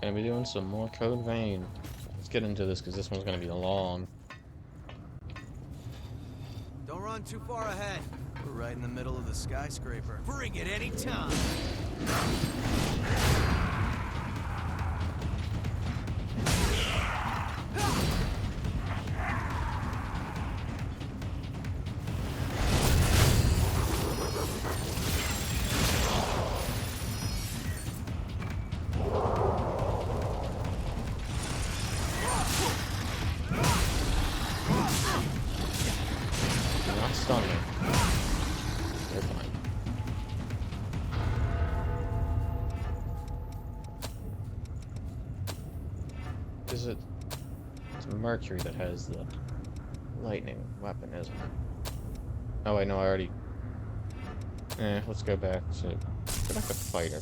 Gonna be doing some more Code Vein. Let's get into this because this one's gonna be long. Don't run too far ahead. We're right in the middle of the skyscraper. Bring it any time. Do not stun me. You're fine. Is it? It's Mercury that has the lightning weapon, isn't it? Oh wait, no, I already. Let's go back to fighter.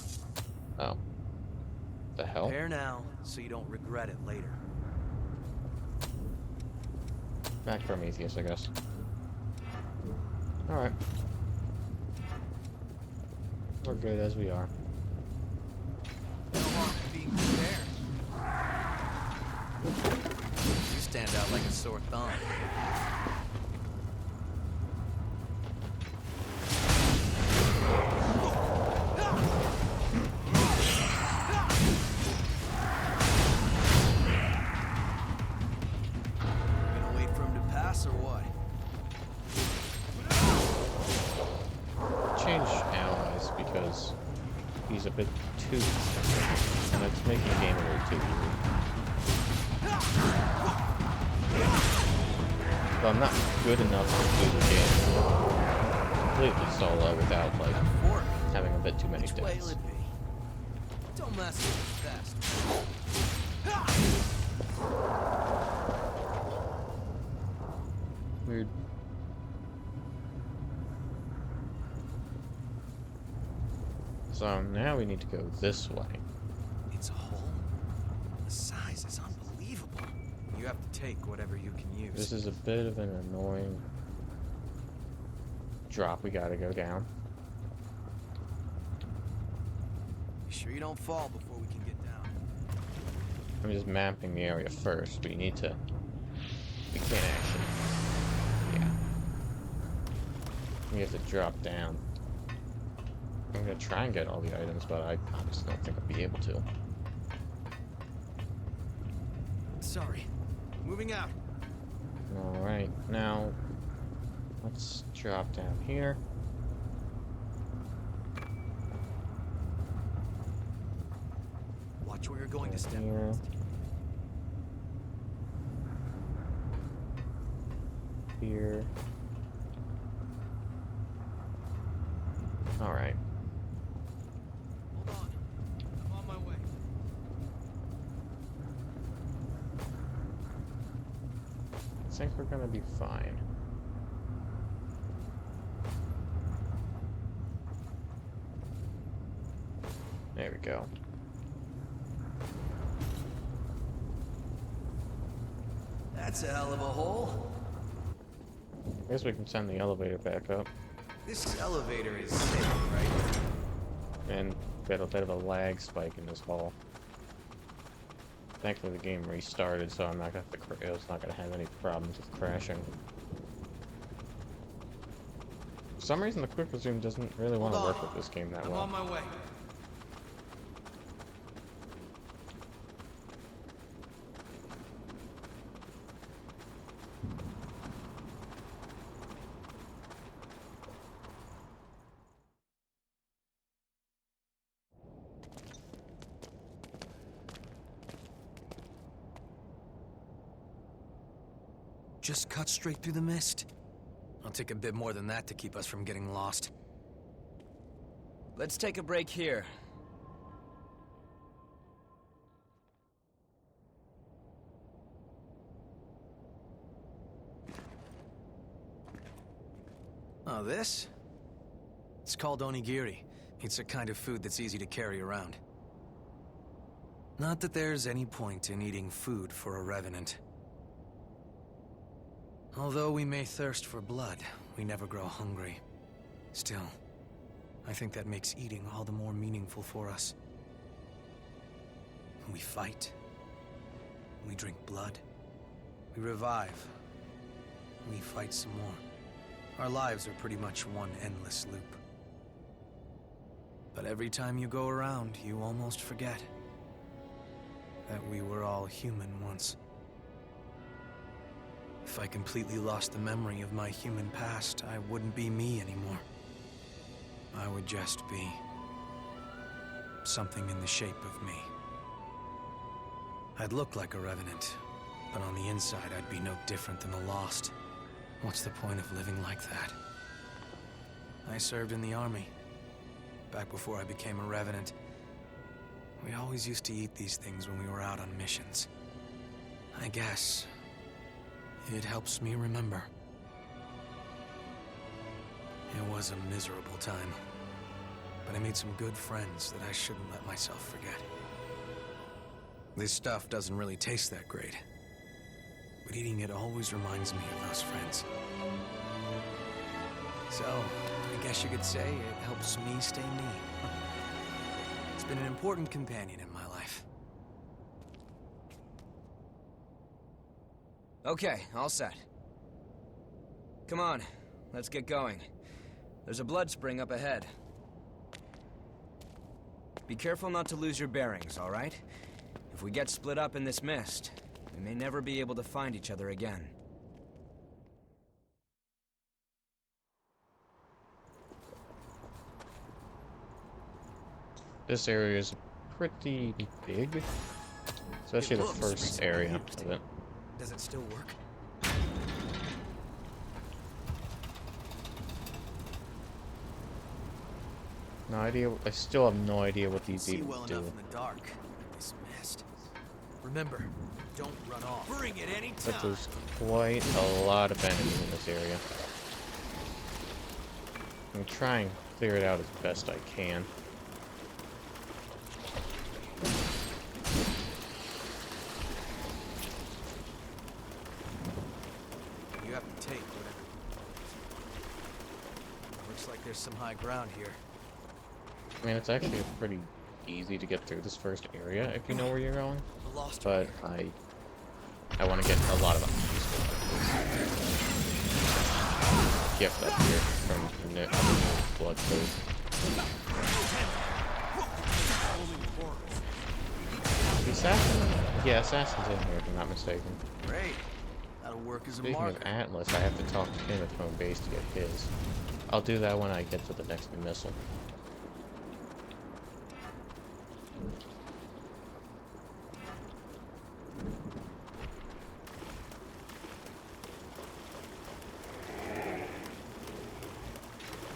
Oh, the hell? Prepare now, so you don't regret it later. Back Prometheus, I guess. All right, we're good as we are. No harm in being prepared. You stand out like a sore thumb. Gonna wait for him to pass or what? Change allies because he's a bit too consistent, and it's making the game a little too easy. But I'm not good enough to do the game completely solo without like Fork. having a bit too many Which way will deaths. it be? Don't mess with it fast. Weird. So now we need to go this way. It's a hole. The size is unbelievable. You have to take whatever you can use. This is a bit of an annoying drop we gotta go down. You sure you don't fall before we can get down? I'm just mapping the area first, but you need to... We can't actually... Yeah. We have to drop down. I'm gonna try and get all the items, but I just don't think I'll be able to. Sorry. Moving out. Alright, now... Let's drop down here. Watch where you're going to Down step here. next. Here. Alright. Hold on. I'm on my way. I think we're gonna be fine. There we go. That's a hell of a hole. I guess we can send the elevator back up. This elevator is safe, right? And got a bit of a lag spike in this hall. Thankfully the game restarted, so I'm not gonna have to it's not gonna have any problems with crashing. For some reason the quick resume doesn't really want to Hold work on. with this game that I'm well. on my way. Just cut straight through the mist. I'll take a bit more than that to keep us from getting lost. Let's take a break here. Oh, this? It's called onigiri. It's a kind of food that's easy to carry around. Not that there's any point in eating food for a revenant. Although we may thirst for blood, we never grow hungry. Still, I think that makes eating all the more meaningful for us. We fight. We drink blood. We revive. We fight some more. Our lives are pretty much one endless loop. But every time you go around, you almost forget that we were all human once. If I completely lost the memory of my human past, I wouldn't be me anymore. I would just be something in the shape of me. I'd look like a revenant, but on the inside I'd be no different than the lost. What's the point of living like that? I served in the army, back before I became a revenant. We always used to eat these things when we were out on missions. I guess it helps me remember. It was a miserable time, but I made some good friends that I shouldn't let myself forget. This stuff doesn't really taste that great, but eating it always reminds me of those friends. So, I guess you could say it helps me stay me. It's been an important companion in my life. Okay, all set. Come on, let's get going. There's a blood spring up ahead. Be careful not to lose your bearings, all right? If we get split up in this mist, we may never be able to find each other again. This area is pretty big, especially the first area of it. Does it still work? No idea. I still have no idea what these See even well do. enough in the dark. This mist. Remember, don't run off. Bring it any But time. there's quite a lot of enemies in this area. I'm trying to clear it out as best I can. You have to take whatever. Looks like there's some high ground here. I mean, it's actually pretty easy to get through this first area if you know where you're going. The lost But I want to get a lot of gift up here from the blood code. The assassin? Yeah, assassin's in here if I'm not mistaken. Great. That'll work as a Speaking marker. of Atlas, I have to talk to him at home base to get his. I'll do that when I get to the next missile.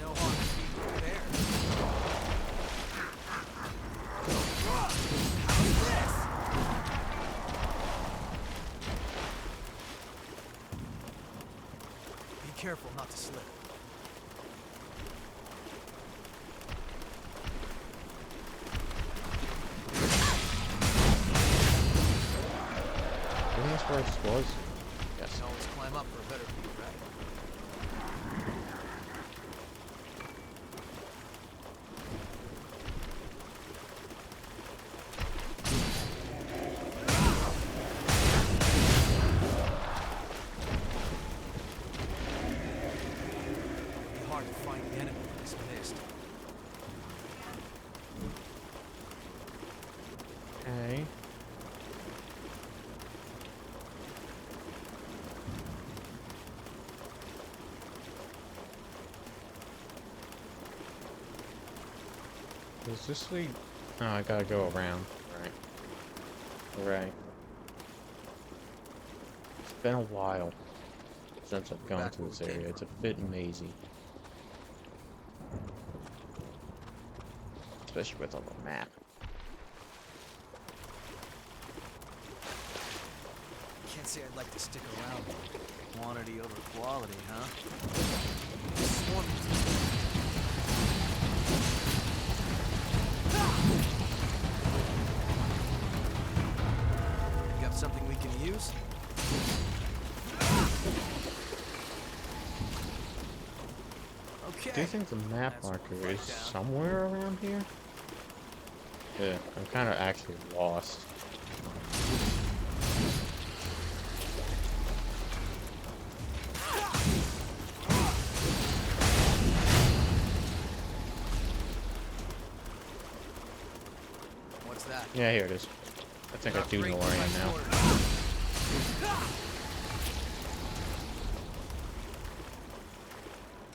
No harm in being prepared. Be careful not to slip. Isn't this where it was? Yes. You can always climb up for a better view, right? It'll be hard to find the enemy in this mist. Okay. Does this lead? Oh, I gotta go around. Right. Right. It's been a while since I've gone Back through where this we came area. It's a bit mazy. Especially with all the map. Can't say I'd like to stick around. Quantity over quality, huh? Swarm. Got something we can use? Okay. Do you think the map That's marker right is down. somewhere around here? Yeah, I'm kind of actually lost. that? Yeah, here it is. I think I do know where I am now.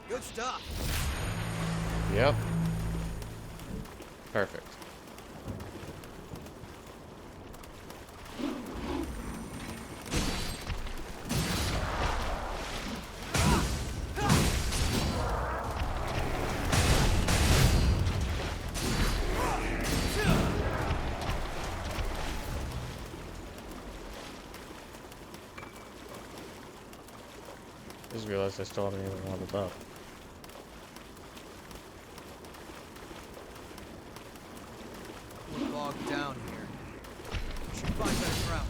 Good stuff. Yep. Perfect. Just realized I still haven't even leveled up. We're bogged down here. Should find better ground.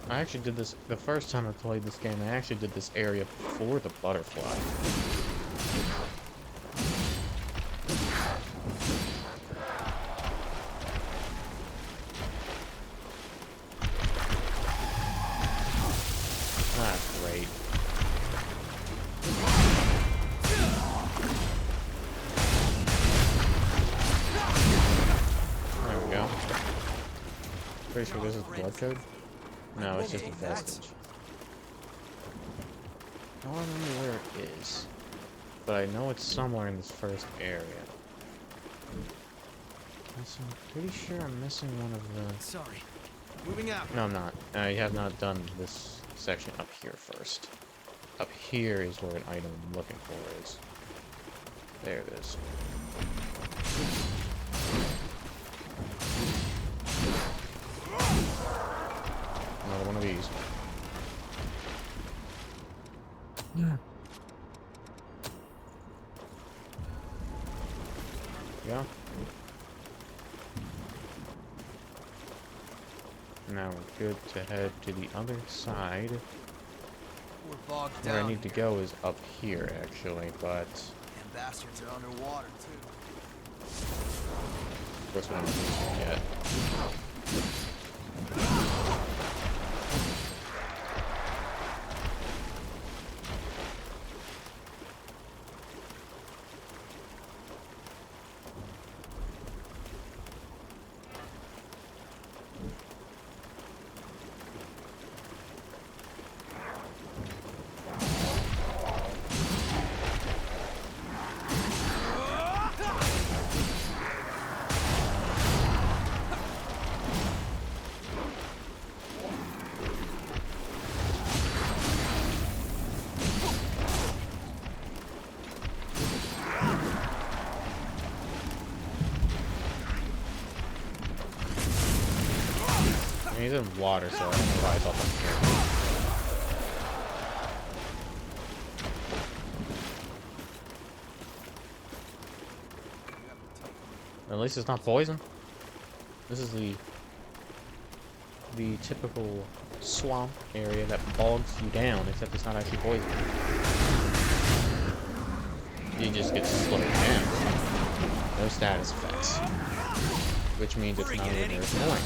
I actually did this the first time I played this game. I actually did this area before the butterfly. That's great. There we go. Pretty sure this is blood code. No, it's just a vestige. I don't remember where it is, but I know it's somewhere in this first area. Also, I'm pretty sure I'm missing one of the... Sorry. Moving out. No, I'm not. I have not done this section up here first. Up here is where an item I'm looking for is. There it is. Another one of these. Yeah. Yeah. Now we're good to head to the other side. We're bogged Where I down. need to go is up here, actually, but Damn bastards are underwater too. of course we don't have this one yet. He's in water, so I don't know why I thought that here. At least it's not poison. This is the typical swamp area that bogs you down, except it's not actually poison. You just get slowed down. No status effects. Which means it's not even as annoying.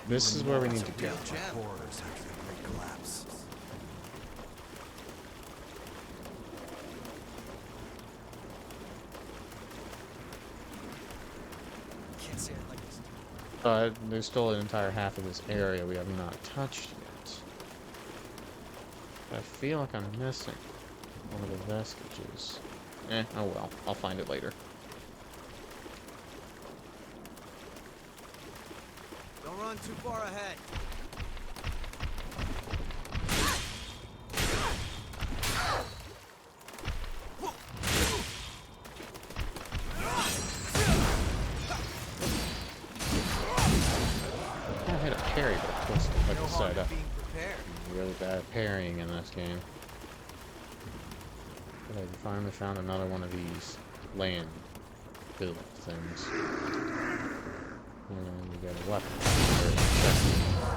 This is where we need to go. Horrors after the great collapse. Can't say it like this. There's still an entire half of this area we have not touched yet. I feel like I'm missing one of the vestiges. Oh well, I'll find it later. Don't run too far ahead. parry, but of course, like No I harm said, in being prepared. really bad at parrying in this game. But I finally found another one of these land build things. And we got a weapon.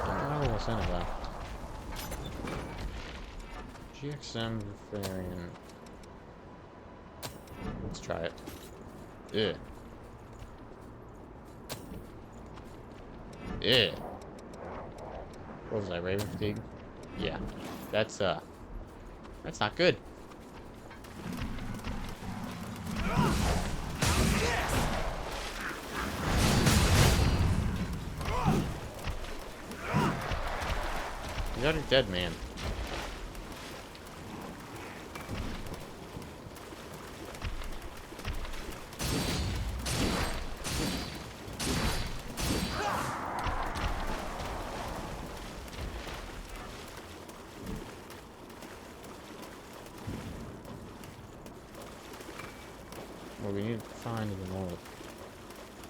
Oh, what's in it though? GXM variant. Let's try it. Yeah. Yeah. What was that, Raven Fatigue? Yeah. That's not good. You got a dead man. What we need to find is an oil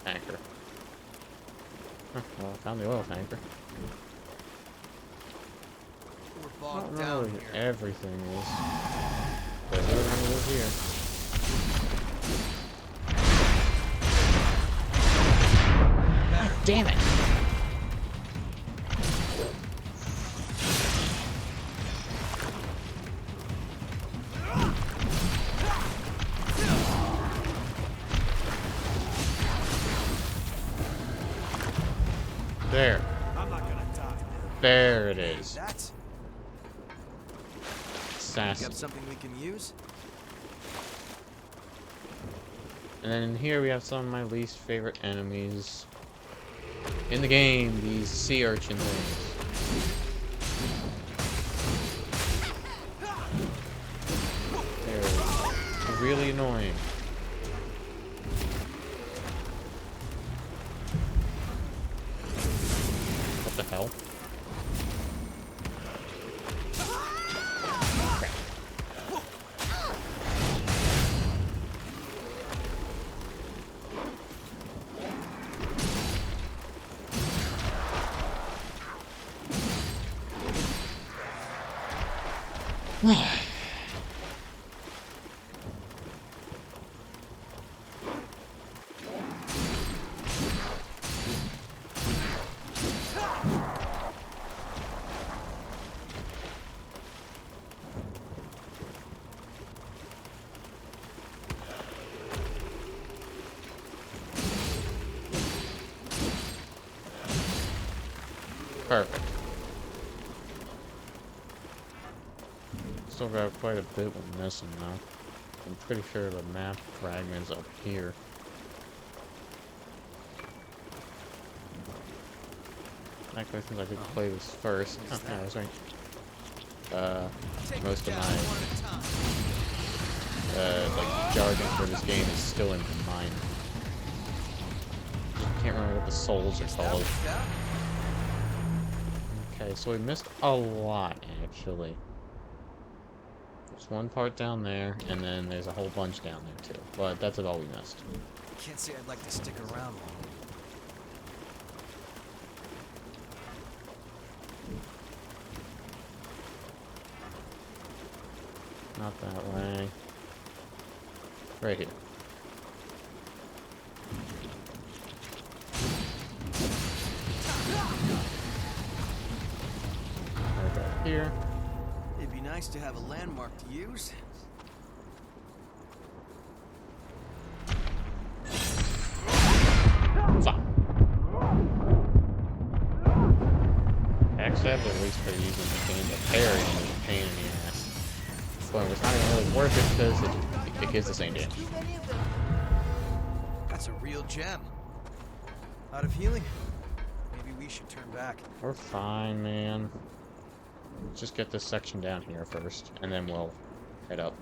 tanker. Huh, well, I found the oil tanker. We're I bogged don't know down where here. everything is. But I do remember it was here. Damn it! There. I'm not gonna die. There it is. That's Sassy. got something we can use? And then in here we have some of my least favorite enemies in the game, these sea urchin things. They're really annoying. What the hell? Perfect. Still got quite a bit we're missing though. I'm pretty sure the map fragment's up here. Actually, since I did play this first. Oh, yeah, I was right. Take Most it of down my one at a time. like jargon for this game is still in my mind. Can't remember what the souls are That called. was that? Okay, so we missed a lot actually. There's one part down there, and then there's a whole bunch down there too. But that's all we missed. Can't say I'd like to stick around long. Not that way. Right here. Right back here. It'd be nice to have a landmark to use. Fuck. Actually, that's at least for using the game to parry and it's a pain in the ass. But it's not even really worth it because it gives the same damage. That's a real gem. Out of healing? Maybe we should turn back. We're fine, man. Let's just get this section down here first, and then we'll head up.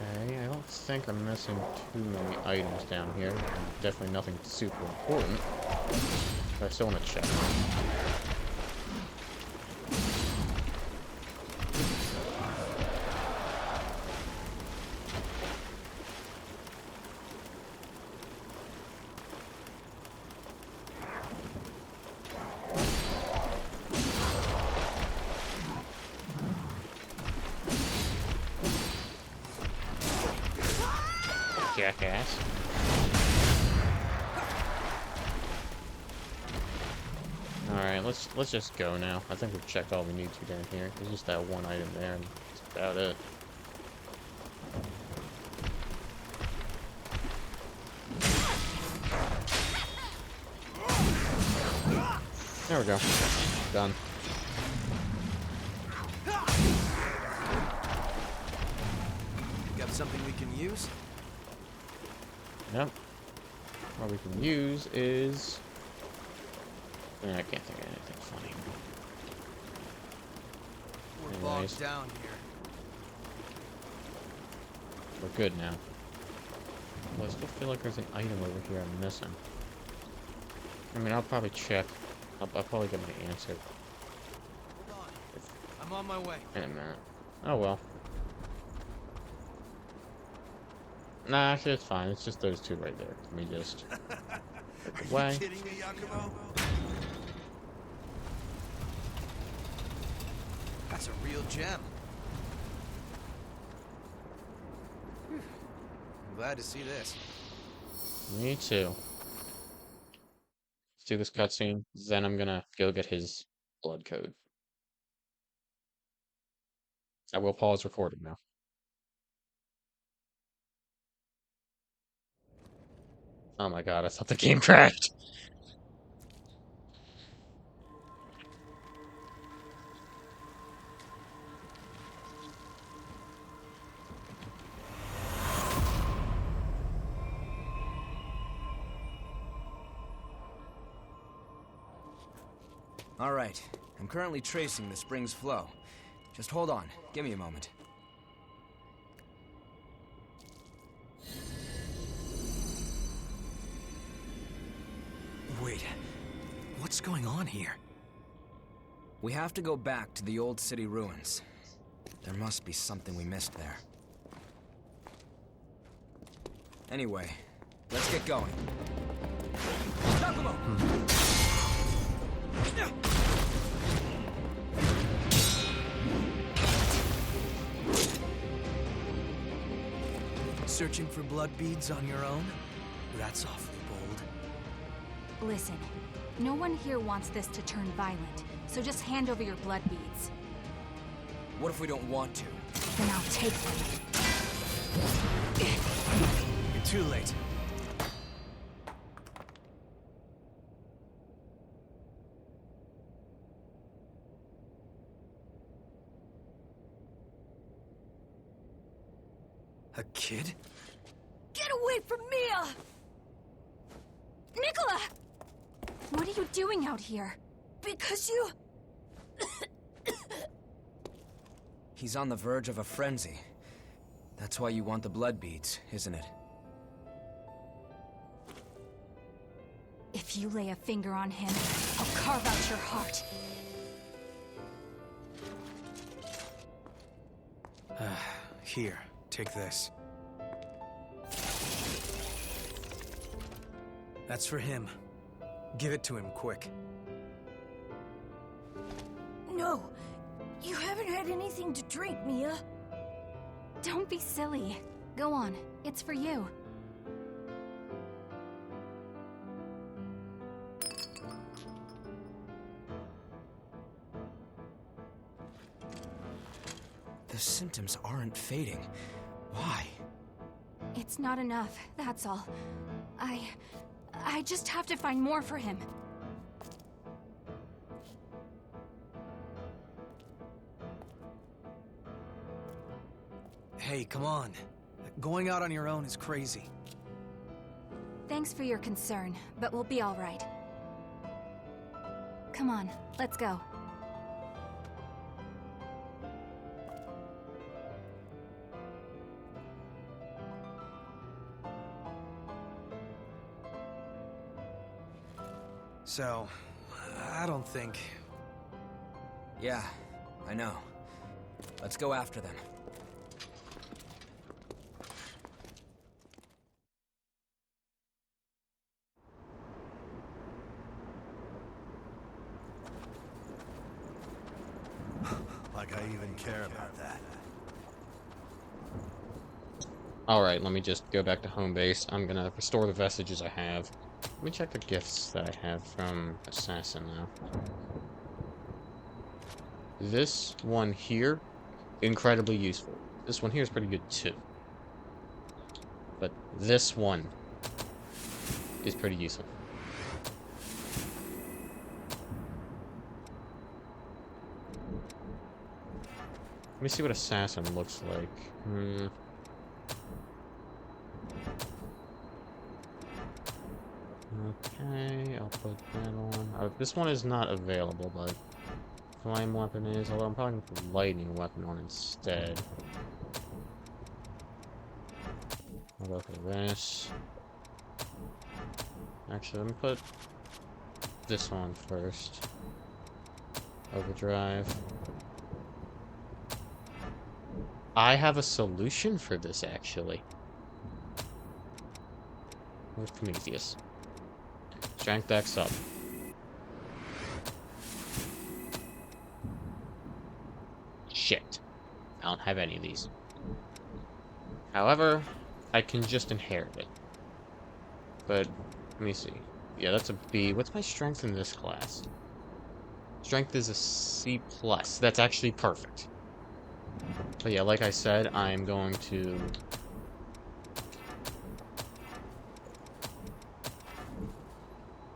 Okay, I don't think I'm missing too many items down here. Definitely nothing super important. But I still want to check. Jackass. Alright, let's just go now. I think we've checked all we need to down here. There's just that one item there, and that's about it. There we go. Done. Got something we can use? Yep. What we can use is... I can't think of anything funny. We're Anyways. bogged down here. We're good now. Well, I still feel like there's an item over here I'm missing. I mean, I'll probably check. I'll probably get my answer Hold on. I'm on my way. in a minute. Oh well. Nah, actually it's fine. It's just those two right there. Let me just put it away. Kidding me, Yakumo? That's a real gem. Whew. I'm glad to see this. Me too. Let's do this cutscene. Then I'm gonna go get his blood code. I will pause recording now. Oh my god, I thought the game crashed. All right. I'm currently tracing the spring's flow. Just hold on. Give me a moment. Wait, what's going on here? We have to go back to the old city ruins. There must be something we missed there. Anyway, let's get going. Yakumo! Searching for blood beads on your own? That's awfully bold. Listen, no one here wants this to turn violent, so just hand over your blood beads. What if we don't want to? Then I'll take them. You're too late. A kid? Get away from Mia! Nicola! What are you doing out here? Because you... He's on the verge of a frenzy. That's why you want the blood beads, isn't it? If you lay a finger on him, I'll carve out your heart. Here, take this. That's for him. Give it to him, quick. No! You haven't had anything to drink, Mia. Don't be silly. Go on. It's for you. The symptoms aren't fading. Why? It's not enough, that's all. I just have to find more for him. Hey, come on. Going out on your own is crazy. Thanks for your concern, but we'll be all right. Come on, let's go. So, I don't think... Yeah, I know. Let's go after them. Like I even care about that. Alright, let me just go back to home base. I'm gonna restore the vestiges I have. Let me check the gifts that I have from Assassin now. This one here, incredibly useful. This one here is pretty good too. But this one is pretty useful. Let me see what Assassin looks like. Okay, I'll put that on. This one is not available, but flame weapon is. Although I'm probably gonna put lightning weapon on instead. I'll go for this. Actually, let me put this on first. Overdrive. I have a solution for this, actually. Where's Prometheus? Strength Dex up. Shit. I don't have any of these. However, I can just inherit it. But, let me see. Yeah, that's a B. What's my strength in this class? Strength is a C+. That's actually perfect. But yeah, like I said, I'm going to...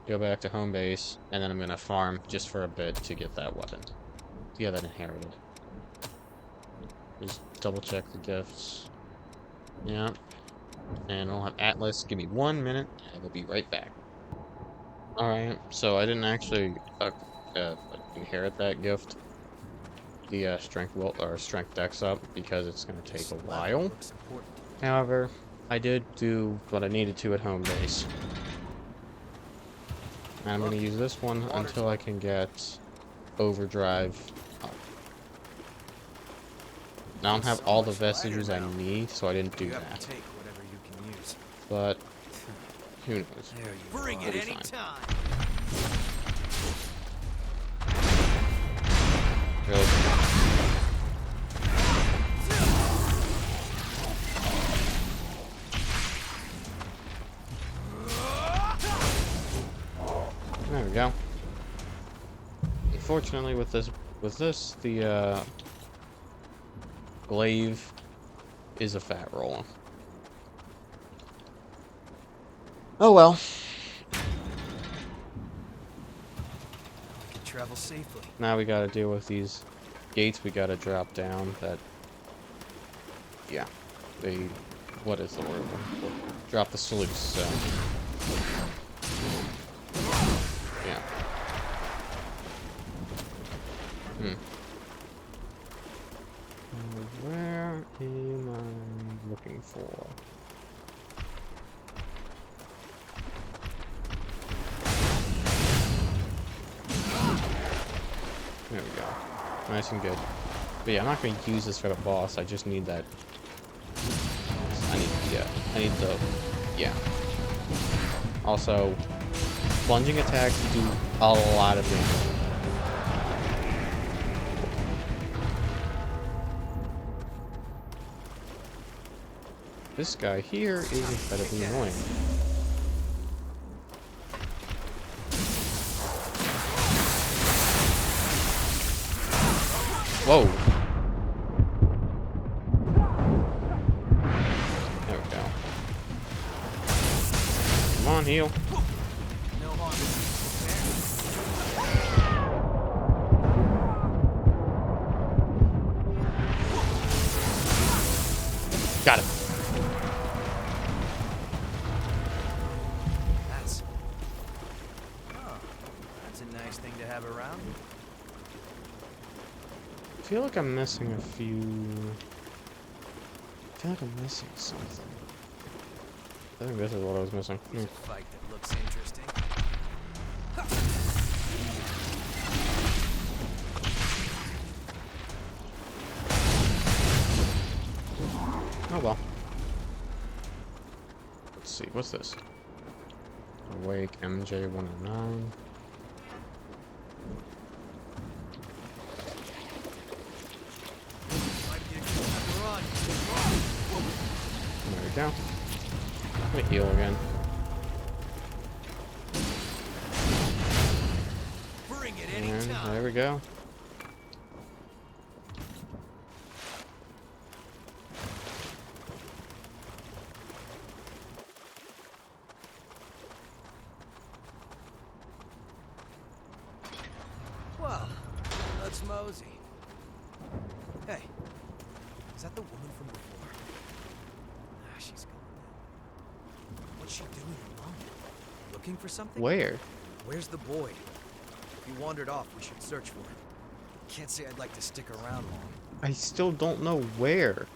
go back to home base, and then I'm gonna farm just for a bit to get that weapon. To get that inherited. Just double check the gifts. Yeah. And I'll have Atlas. Give me 1 minute, and we'll be right back. Alright, so I didn't actually inherit that gift. The strength dex up, because it's gonna take a while. However, I did do what I needed to at home base. And I'm going to use this one until I can get overdrive up. Now I don't have all the vestiges I need, so I didn't do that. But who knows? Bring it anytime. Really? There we go. Unfortunately, with this, the glaive is a fat roll. Oh well. We can travel safely. Now we gotta deal with these gates we gotta drop down that... Yeah. They... What is the word? Drop the sluice, so... Yeah. Where am I looking for? There we go. Nice and good. But yeah, I'm not going to use this for the boss. I just need that. I need the... Yeah. Also, plunging attacks do a lot of damage. This guy here is incredibly annoying. Whoa! There we go. Come on, heal. Got him. That's a nice thing to have around. I feel like I'm missing a few... I feel like I'm missing something. I think this is what I was missing. It's a fight that looks interesting. Oh well. Let's see, what's this? Awake MJ-109. There we go. Let me heal again. Bring it And anytime. there we go. Well, let's mosey. Hey, is that the woman from before? Ah, she's gone now. What's she doing alone? Looking for something? Where? Where's the boy? If he wandered off, we should search for him. Can't say I'd like to stick around long. I still don't know where.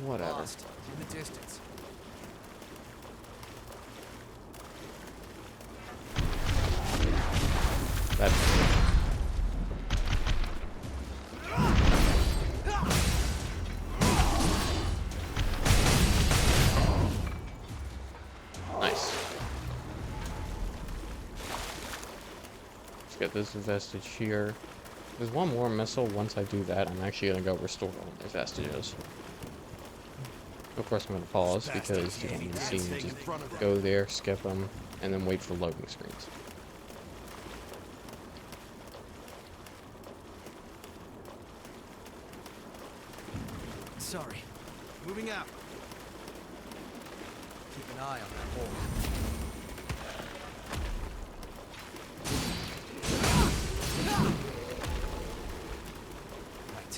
Whatever. Lost in the distance. That's nice. Let's get this vestige here. There's one more missile. Once I do that, I'm actually gonna go restore all my vestiges. Of course, I'm gonna pause because you don't need to see me just go there, skip them, and then wait for loading screens. Sorry. Moving out. Keep an eye on that hole. Right.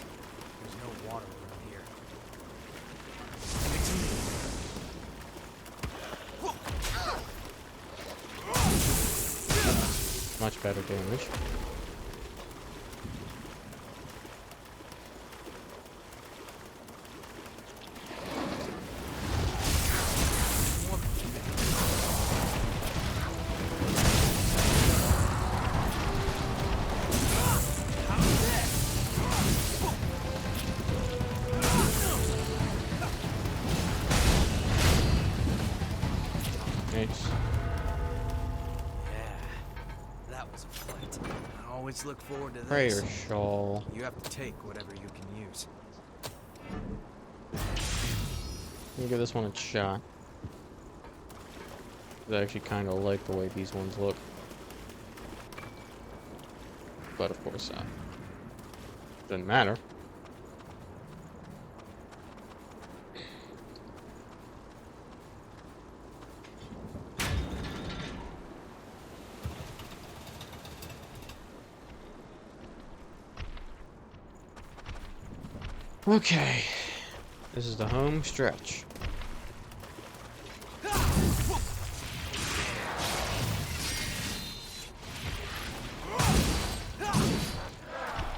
There's no water around here. Stick to me. Much better damage. Nice. Yeah. That was a fight. I always look forward to this. Prayer shawl. You have to take whatever you can use. Let me give this one a shot. I actually kind of like the way these ones look. But of course, doesn't matter. Okay, this is the home stretch.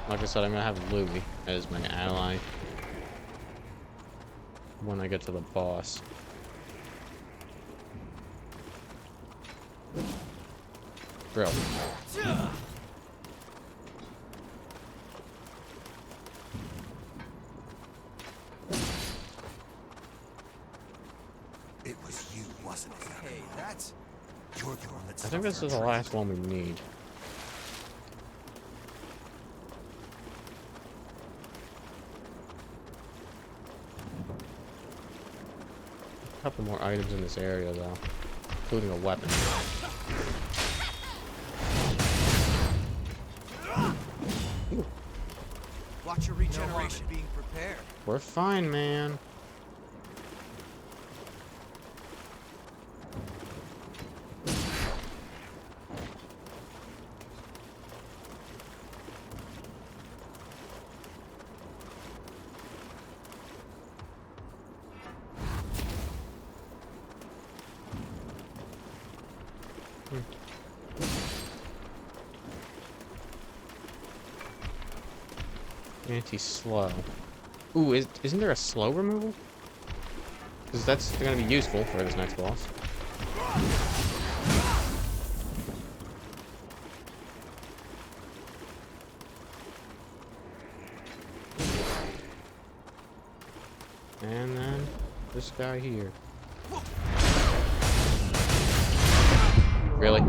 Like I said, I'm gonna have Louis as my ally when I get to the boss. Bro. It was you, wasn't it? Hey, that's... You're the one that's... I think this is the last one we need. A couple more items in this area, though, including a weapon. Watch your regeneration. Being prepared. We're fine, man. Anti-slow. Ooh, isn't there a slow removal? Because that's going to be useful for this next boss. And then this guy here. Really?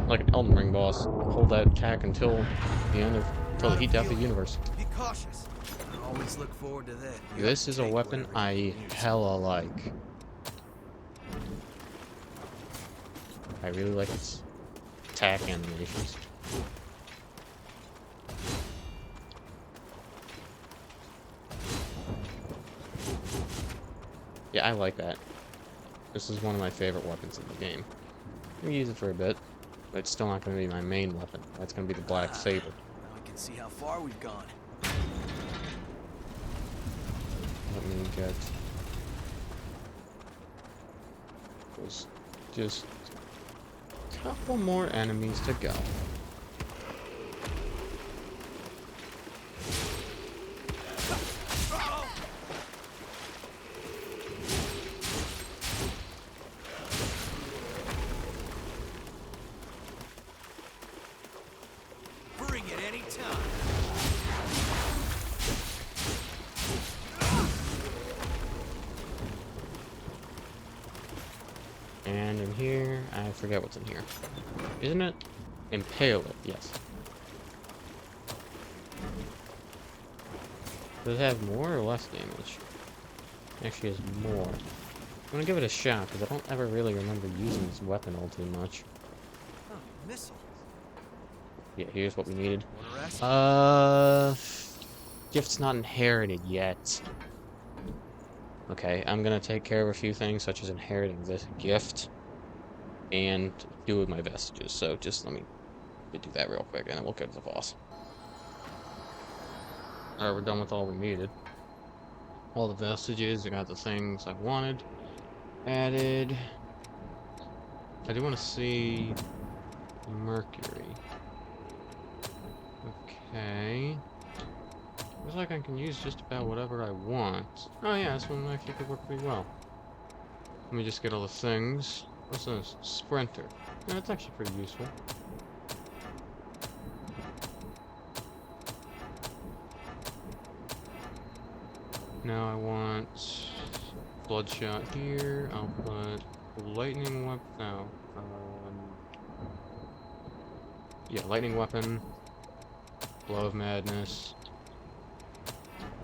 Like an Elden Ring boss. Hold that attack until the end of until the heat death of the universe. Be cautious. I always look forward to that. You This have is to a take weapon whatever I you can use. hella like. I really like its attack animations. Yeah, I like that. This is one of my favorite weapons in the game. I'm gonna use it for a bit, but it's still not gonna be my main weapon. That's gonna be the Black Saber. Now we can see how far we've gone. Let me get there's just a couple more enemies to go. Bring it any time. And in here, I forget what's in here. Isn't it? Impale it, yes. Does it have more or less damage? Actually, it has more. I'm gonna give it a shot, because I don't ever really remember using this weapon all too much. Oh, missile. Yeah, here's what we needed. Wanna rest? Gift's not inherited yet. Okay, I'm gonna take care of a few things, such as inheriting this gift, and do with my vestiges. So just let me do that real quick, and then we'll go to the boss. Alright, we're done with all we needed. All the vestiges, I got the things I wanted added. I do want to see Mercury. Okay. Looks like I can use just about whatever I want. Oh yeah, this one actually could work pretty well. Let me just get all the things. What's this? Sprinter. Yeah, that's actually pretty useful. Now I want Bloodshot here. I'll put Lightning Weapon. No. Yeah, Lightning Weapon. Blow of Madness.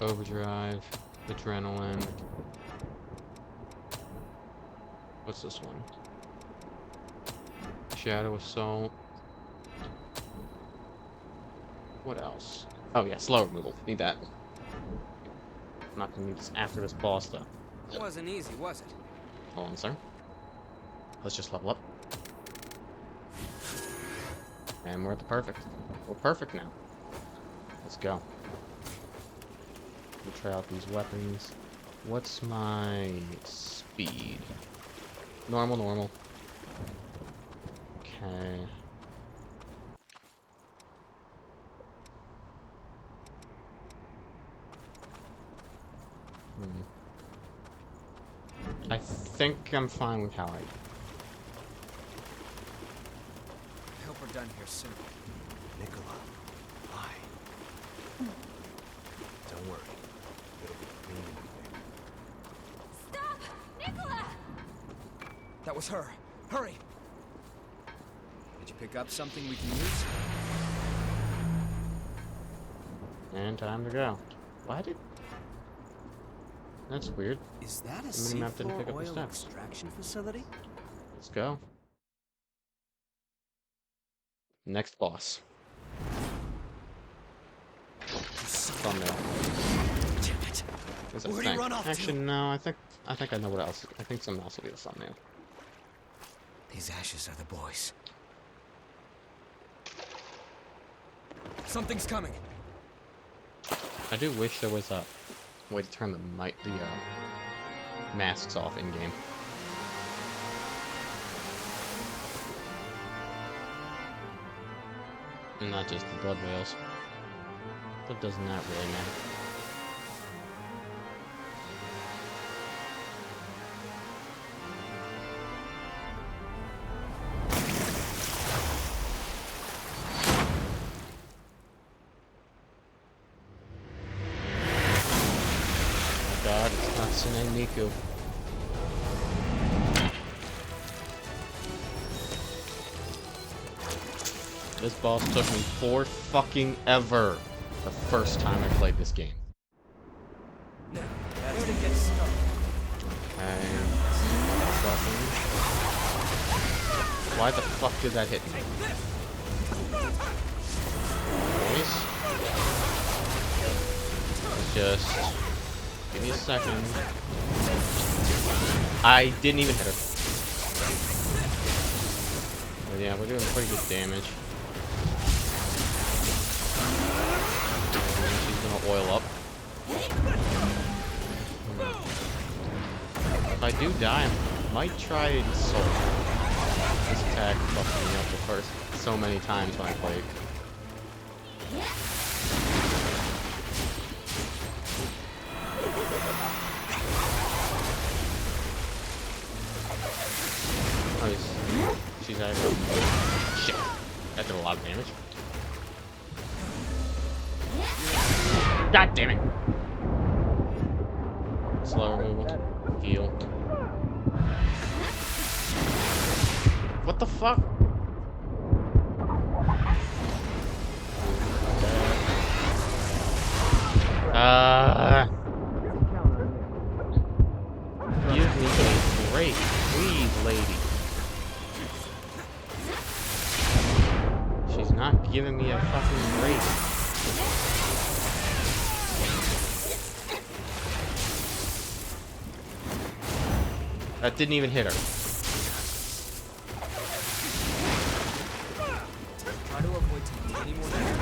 Overdrive. Adrenaline. What's this one? Shadow Assault. What else? Oh yeah, slow removal. Need that. I'm not gonna need this after this boss though. It wasn't easy, was it? Hold on, sir. Let's just level up. And we're at the perfect. We're perfect now. Let's go. Let me try out these weapons. What's my speed? Normal, normal. Okay. I think I'm fine with how I... I hope we're done here soon. Nicola, why? Don't worry. It'll be clean. Stop! Nicola! That was her. Hurry! Did you pick up something we can use? And time to go. Why did... That's weird. Is that a The minimap didn't pick seafloor up the oil steps. extraction facility? Let's go. Next boss. Thumbnail. Damn it. What's that Where'd he thing? run off to? Actually, no, I think I know what else. I think something else will be the thumbnail. These ashes are the boys. Something's coming. I do wish there was a way to turn the masks off in game. And not just the blood veils. But does not really matter. God, it's Hatsune Miku. This boss took me 4 fucking ever the first time I played this game. Where to get started? And why the fuck did that hit me? Boys? Just give me a second. I didn't even hit her. But yeah, we're doing pretty good damage. And she's gonna oil up. If I do die, I might try and soul. This attack fucked me up the first so many times when I played. Oh, she's aggro. Shit. That did a lot of damage. God damn it! Slower movement. Heal. What the fuck? Give me a break, please, lady. She's not giving me a fucking break. That didn't even hit her. Try to avoid taking any more damage.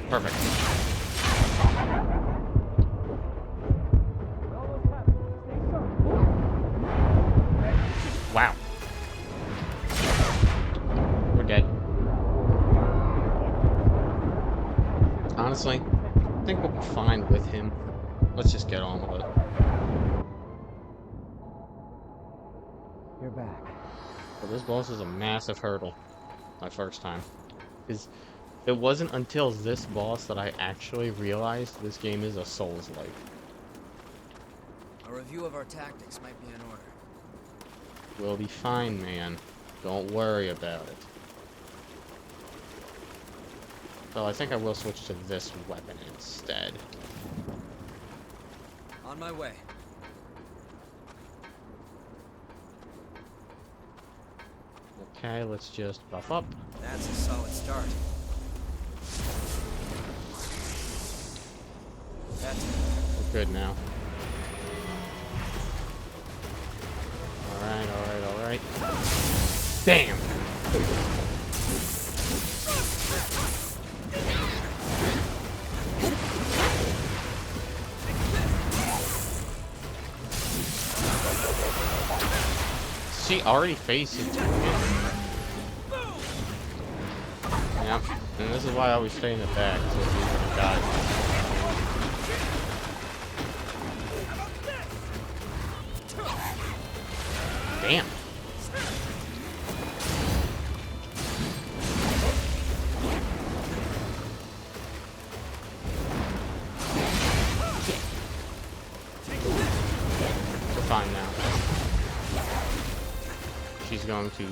Perfect. Wow. We're dead. Honestly, I think we'll be fine with him. Let's just get on with it. You're back. But this boss is a massive hurdle. My first time. Because it wasn't until this boss that I actually realized this game is a Souls-like. A review of our tactics might be in order. We'll be fine, man. Don't worry about it. Well, I think I will switch to this weapon instead. On my way. Okay, let's just buff up. That's a solid start. That's We're good now. Alright, alright, alright. Damn! She already faced it. Yep. And this is why I always stay in the back, so it's easier to dodge. Damn. We're fine now. She's going to...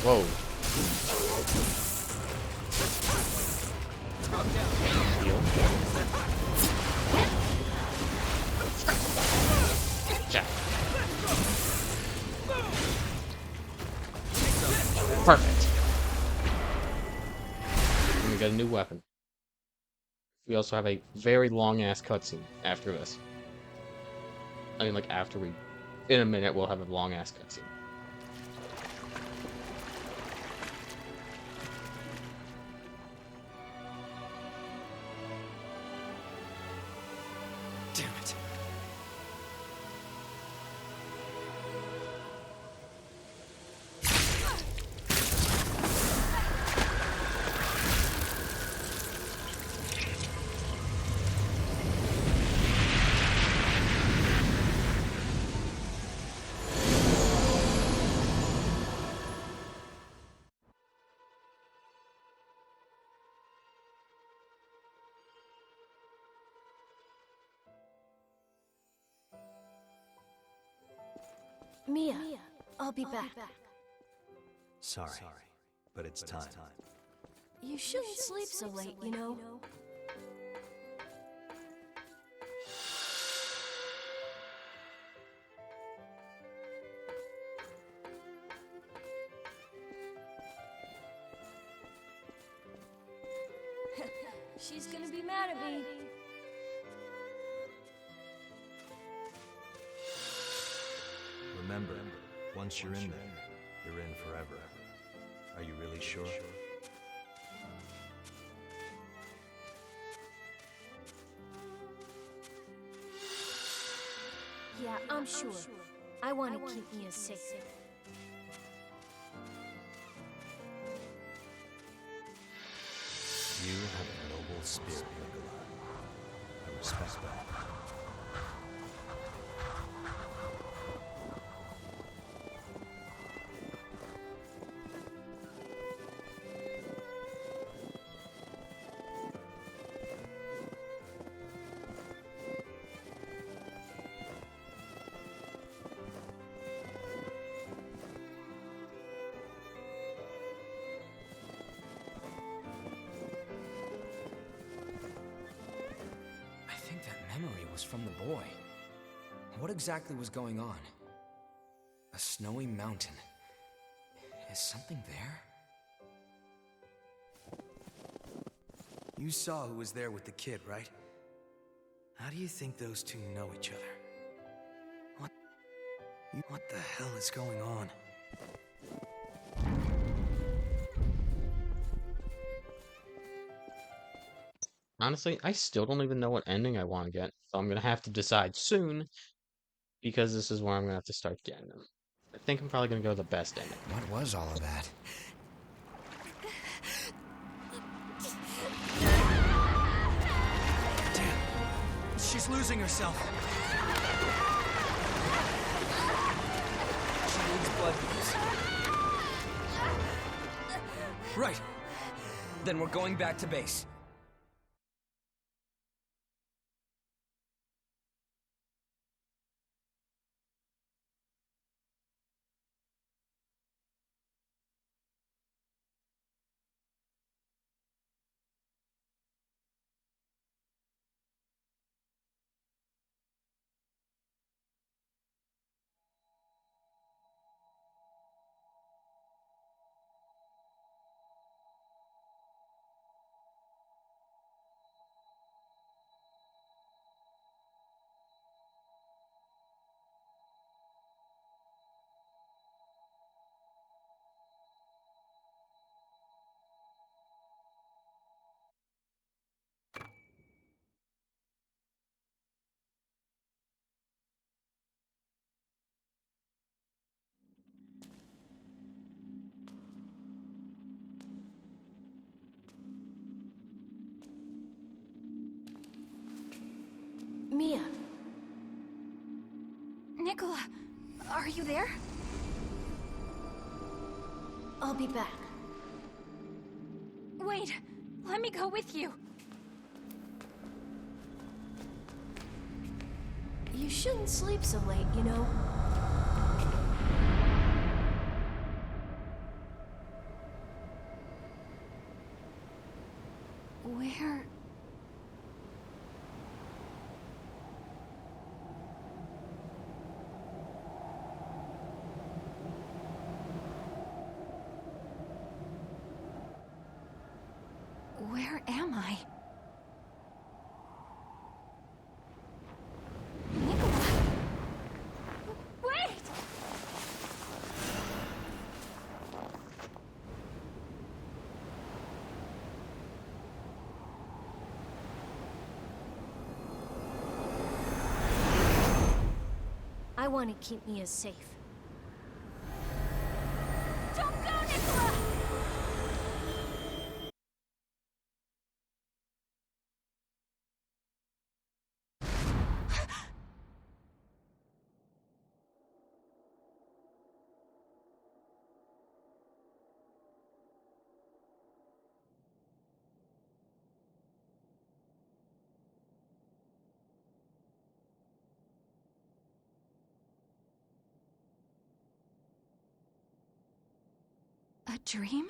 Whoa. Heal. Jack. Perfect. And we got a new weapon. We also have a very long-ass cutscene after this. I mean, like, after we... In a minute, we'll have a long-ass cutscene. Damn it. Mia, I'll be back. Sorry, but it's time. You shouldn't sleep so late, you know. She's gonna be mad at me. Remember, once you're in there, you're in forever. Are you really sure? Yeah, I'm sure. I want to keep Mia safe. You have a noble spirit, Nicola. I respect that. I think that memory was from the boy. What exactly was going on? A snowy mountain. Is something there? You saw who was there with the kid, right? How do you think those two know each other? What the hell is going on? Honestly, I still don't even know what ending I want to get, so I'm gonna have to decide soon, because this is where I'm gonna have to start getting them. I think I'm probably gonna go the best ending. What was all of that? Damn! She's losing herself! She needs blood news. Right. Then we're going back to base. Mia. Nicola, are you there? I'll be back. Wait, let me go with you. You shouldn't sleep so late, you know. Where... Where am I? Nicola! Wait! I want to keep Mia safe. Don't go, Nicola! A dream?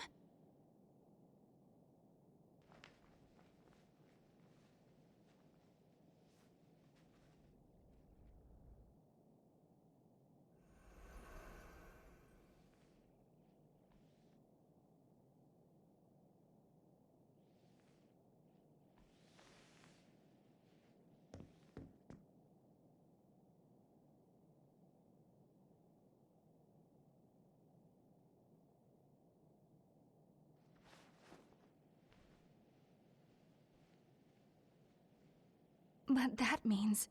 But that means...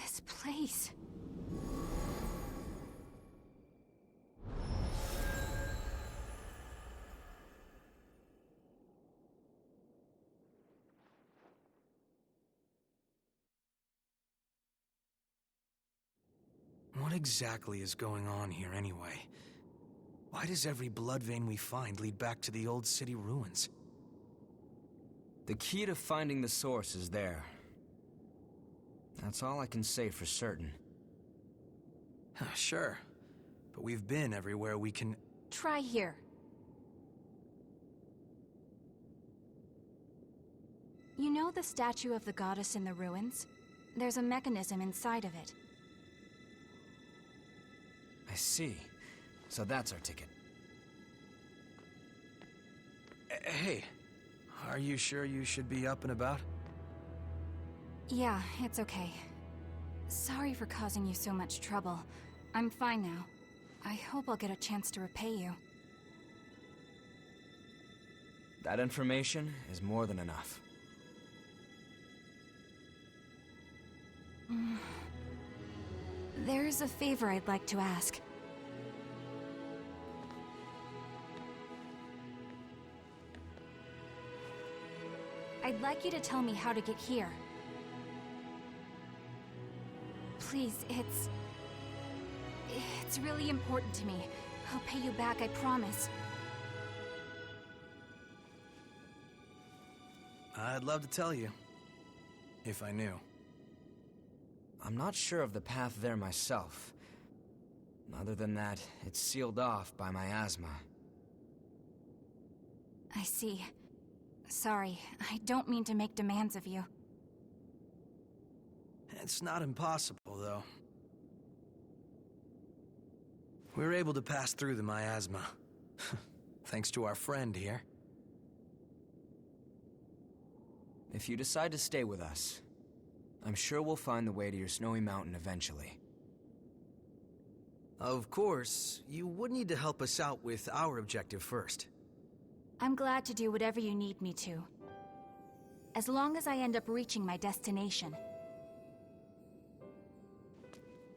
this place... What exactly is going on here anyway? Why does every blood vein we find lead back to the old city ruins? The key to finding the source is there. That's all I can say for certain. Sure, but we've been everywhere we can... Try here. You know the statue of the goddess in the ruins? There's a mechanism inside of it. I see. So that's our ticket. Hey, are you sure you should be up and about? Yeah, it's okay. Sorry for causing you so much trouble. I'm fine now. I hope I'll get a chance to repay you. That information is more than enough. There's a favor I'd like to ask. I'd like you to tell me how to get here. Please, it's really important to me. I'll pay you back, I promise. I'd love to tell you, if I knew. I'm not sure of the path there myself. Other than that, it's sealed off by miasma. I see. Sorry, I don't mean to make demands of you. It's not impossible, though. We were able to pass through the miasma. Thanks to our friend here. If you decide to stay with us, I'm sure we'll find the way to your snowy mountain eventually. Of course, you would need to help us out with our objective first. I'm glad to do whatever you need me to. As long as I end up reaching my destination.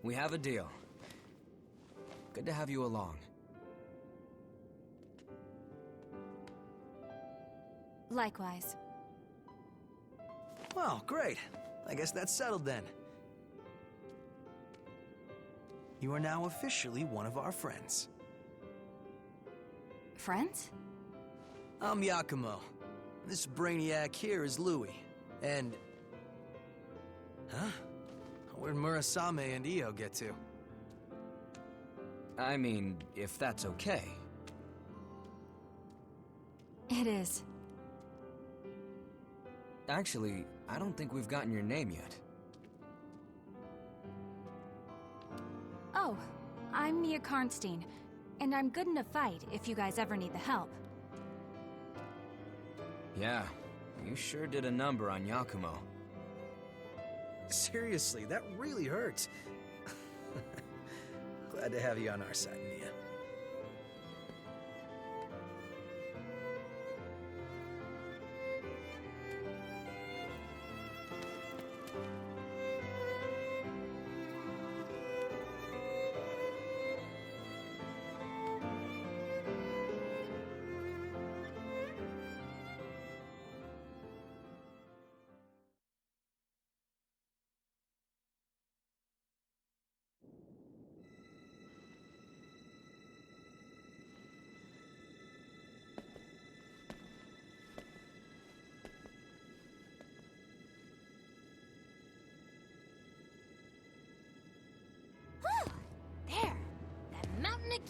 We have a deal. Good to have you along. Likewise. Well, great. I guess that's settled then. You are now officially one of our friends. Friends? I'm Yakumo. This brainiac here is Louis. And... Huh? Where'd Murasame and Io get to? I mean, if that's okay. It is. Actually, I don't think we've gotten your name yet. Oh, I'm Mia Karnstein, and I'm good in a fight if you guys ever need the help. Yeah, you sure did a number on Yakumo. Seriously, that really hurts. Glad to have you on our side, Mia.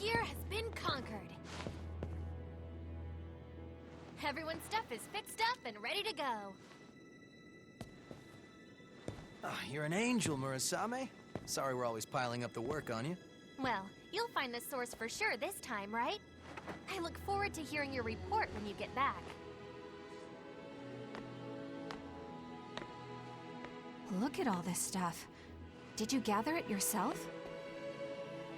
gear has been conquered. Everyone's stuff is fixed up and ready to go. Ah, you're an angel, Murasame. Sorry we're always piling up the work on you. Well, you'll find the source for sure this time, right? I look forward to hearing your report when you get back. Look at all this stuff. Did you gather it yourself?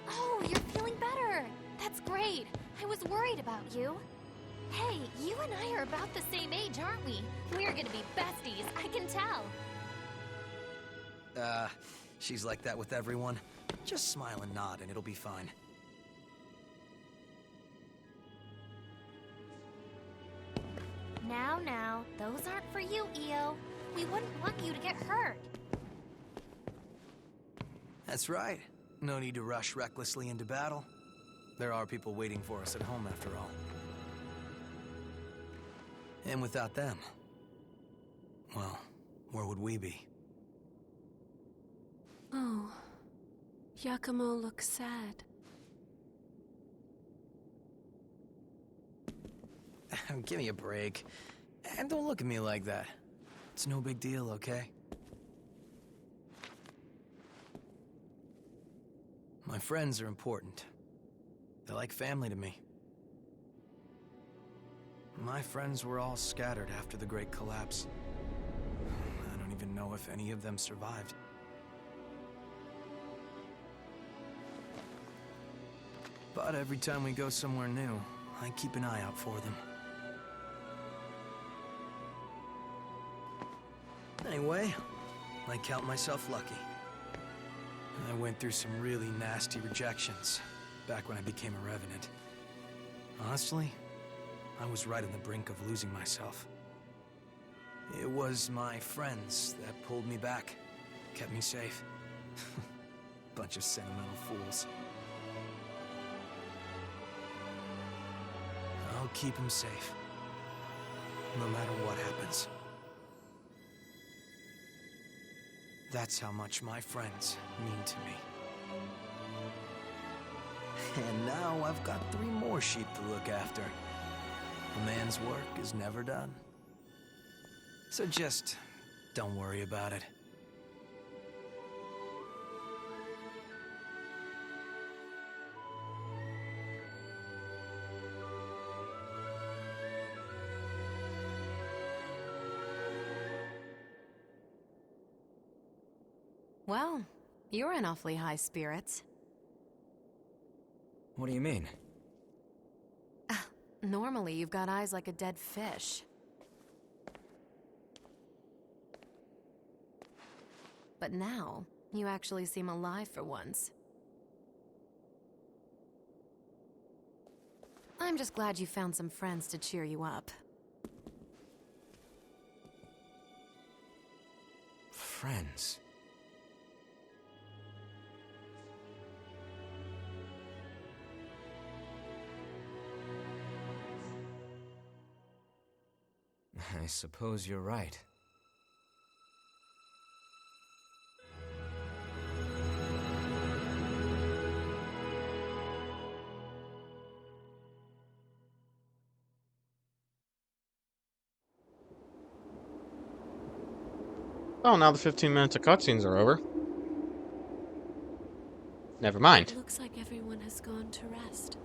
Oh, you're feeling better! That's great! I was worried about you. Hey, you and I are about the same age, aren't we? We're gonna be besties, I can tell. She's like that with everyone. Just smile and nod and it'll be fine. Now, those aren't for you, Io. We wouldn't want you to get hurt. That's right. No need to rush recklessly into battle. There are people waiting for us at home after all. And without them, well, where would we be? Oh, Yakumo looks sad. Give me a break. And don't look at me like that. It's no big deal, okay? My friends are important. They're like family to me. My friends were all scattered after the Great Collapse. I don't even know if any of them survived. But every time we go somewhere new, I keep an eye out for them. Anyway, I count myself lucky. I went through some really nasty rejections back when I became a Revenant. Honestly, I was right on the brink of losing myself. It was my friends that pulled me back, kept me safe. Bunch of sentimental fools. I'll keep them safe, no matter what happens. That's how much my friends mean to me. And now I've got 3 more sheep to look after. A man's work is never done. So just don't worry about it. Well, you're in awfully high spirits. What do you mean? Normally, you've got eyes like a dead fish. But now, you actually seem alive for once. I'm just glad you found some friends to cheer you up. Friends. I suppose you're right. Oh, now the 15 minutes of cutscenes are over. Never mind. Looks like everyone has gone to rest.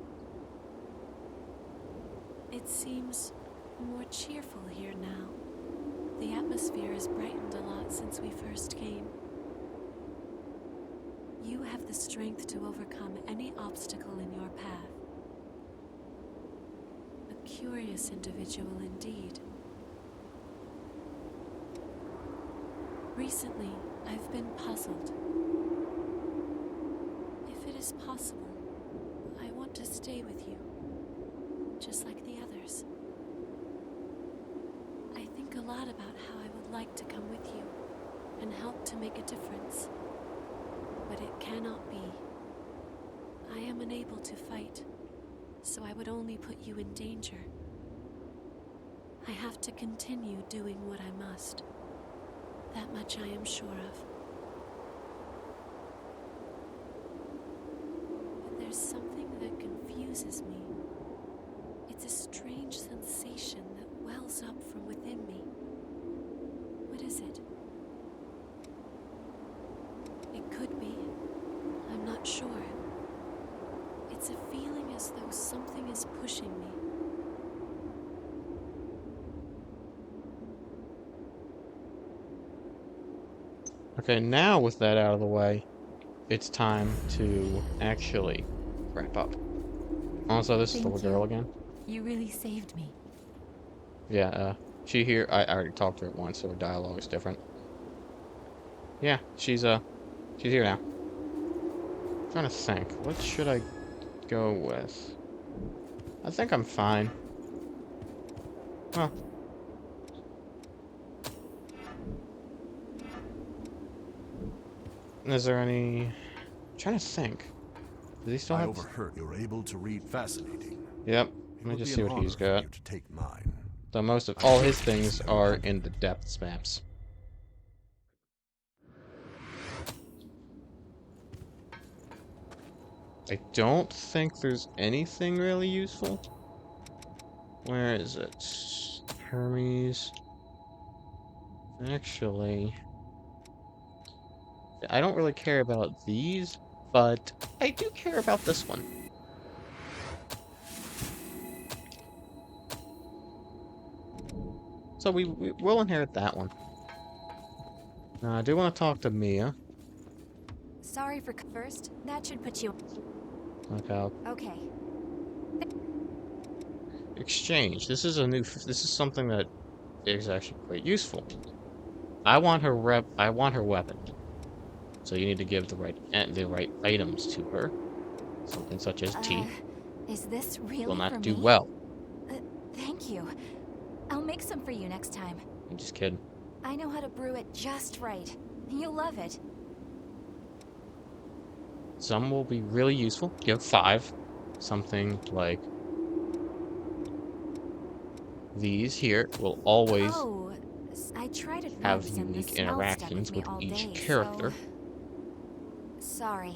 It seems more cheerful here now. The atmosphere has brightened a lot since we first came. You have the strength to overcome any obstacle in your path. A curious individual indeed. Recently, I've been puzzled. If it is possible, I want to stay with you, just like the others. I think a lot about how I would like to come with you and help to make a difference. But it cannot be. I am unable to fight, so I would only put you in danger. I have to continue doing what I must. That much I am sure of. But there's There's something that confuses me. It's a strange sensation that wells up from within me. What is it? It could be. I'm not sure. It's a feeling as though something is pushing me. Okay, now with that out of the way, it's time to actually wrap up. Also, this is the Thank little girl you. again. You really saved me. Yeah, she here. I already talked to her once, so her dialogue is different. Yeah, she's here now. I'm trying to think. What should I go with? I think I'm fine. Huh. Is there any... I'm trying to think. Does he still I have... overheard you're able to read fascinating. Yep. It Let me would just be see an what he's honor for got. you to take mine. So most of all his things are in the depths maps. I don't think there's anything really useful. Where is it? Hermes. Actually, I don't really care about these, but I do care about this one. So we'll inherit that one. Now, I do want to talk to Mia. Sorry for first. That should put you. Okay. Okay. Exchange. This is a new. This is something that is actually quite useful. I want her weapon. So you need to give the right items to her. Something such as tea Is this really will for not do me? well. Thank you. I'll make some for you next time. I'm just kidding. I know how to brew it just right. You'll love it. Some will be really useful. Give 5. Something like these here will always Oh, I tried it have once and the unique smell stuck interactions me with all each day, character. so... Sorry.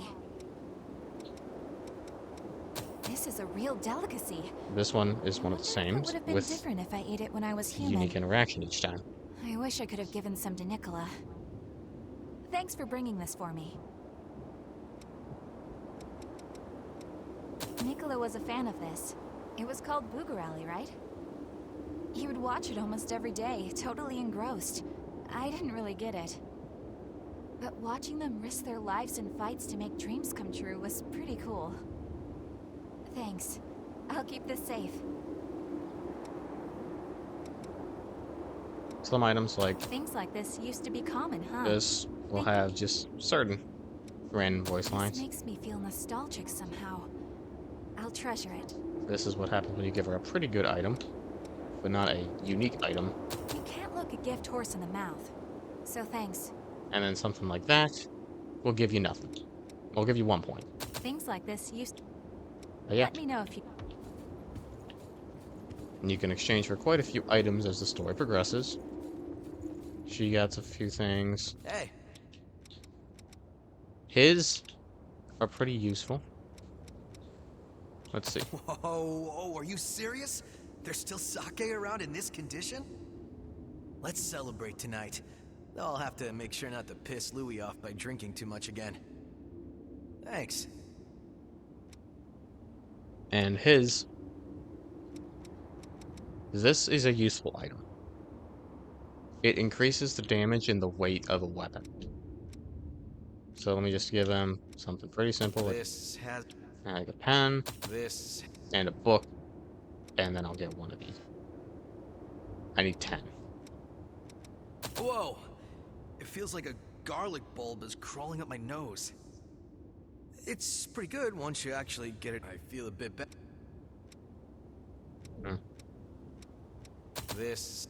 This is a real delicacy. This one is one of the It same, would have been with different if I ate it when I was human. unique interaction each time. I wish I could have given some to Nicola. Thanks for bringing this for me. Nicola was a fan of this. It was called Boogarally, right? He would watch it almost every day, totally engrossed. I didn't really get it. But watching them risk their lives in fights to make dreams come true was pretty cool. Thanks. I'll keep this safe. Some items like Things like this used to be common, huh? this will have just certain random voice This lines. makes me feel nostalgic somehow. I'll treasure it. This is what happens when you give her a pretty good item, but not a unique item. You can't look a gift horse in the mouth. So thanks. And then something like that will give you nothing. We'll give you 1 point. Things like this used. But yeah, Let me know if you. and you can exchange for quite a few items as the story progresses. She gets a few things. Hey, His are pretty useful. Let's see. whoa, are you serious? There's still sake around in this condition? Let's celebrate tonight. Though I'll have to make sure not to piss Louis off by drinking too much again. Thanks. And his... This is a useful item. It increases the damage and the weight of a weapon. So let me just give him something pretty simple, like a pen this. and a book, and then I'll get one of these. I need 10. Whoa! It feels like a garlic bulb is crawling up my nose. It's pretty good once you actually get it. I feel a bit better. This.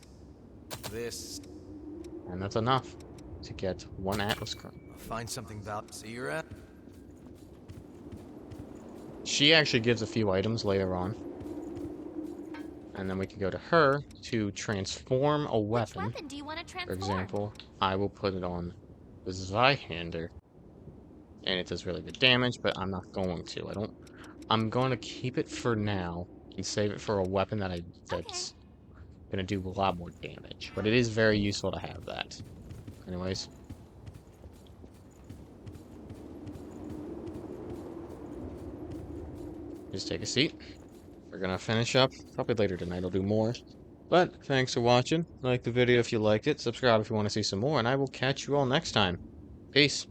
And that's enough to get 1 Atlas Crown. Find something about. See you're at. She actually gives a few items later on. And then we can go to her to transform a Which weapon. weapon do you want to For transform? example, I will put it on the Zweihander. And it does really good damage, but I'm not going to. I'm going to keep it for now and save it for a weapon that's gonna do a lot more damage. But it is very useful to have that. Anyways. Just take a seat. We're gonna finish up. Probably later tonight I'll do more. But thanks for watching. Like the video if you liked it. Subscribe if you want to see some more. And I will catch you all next time. Peace.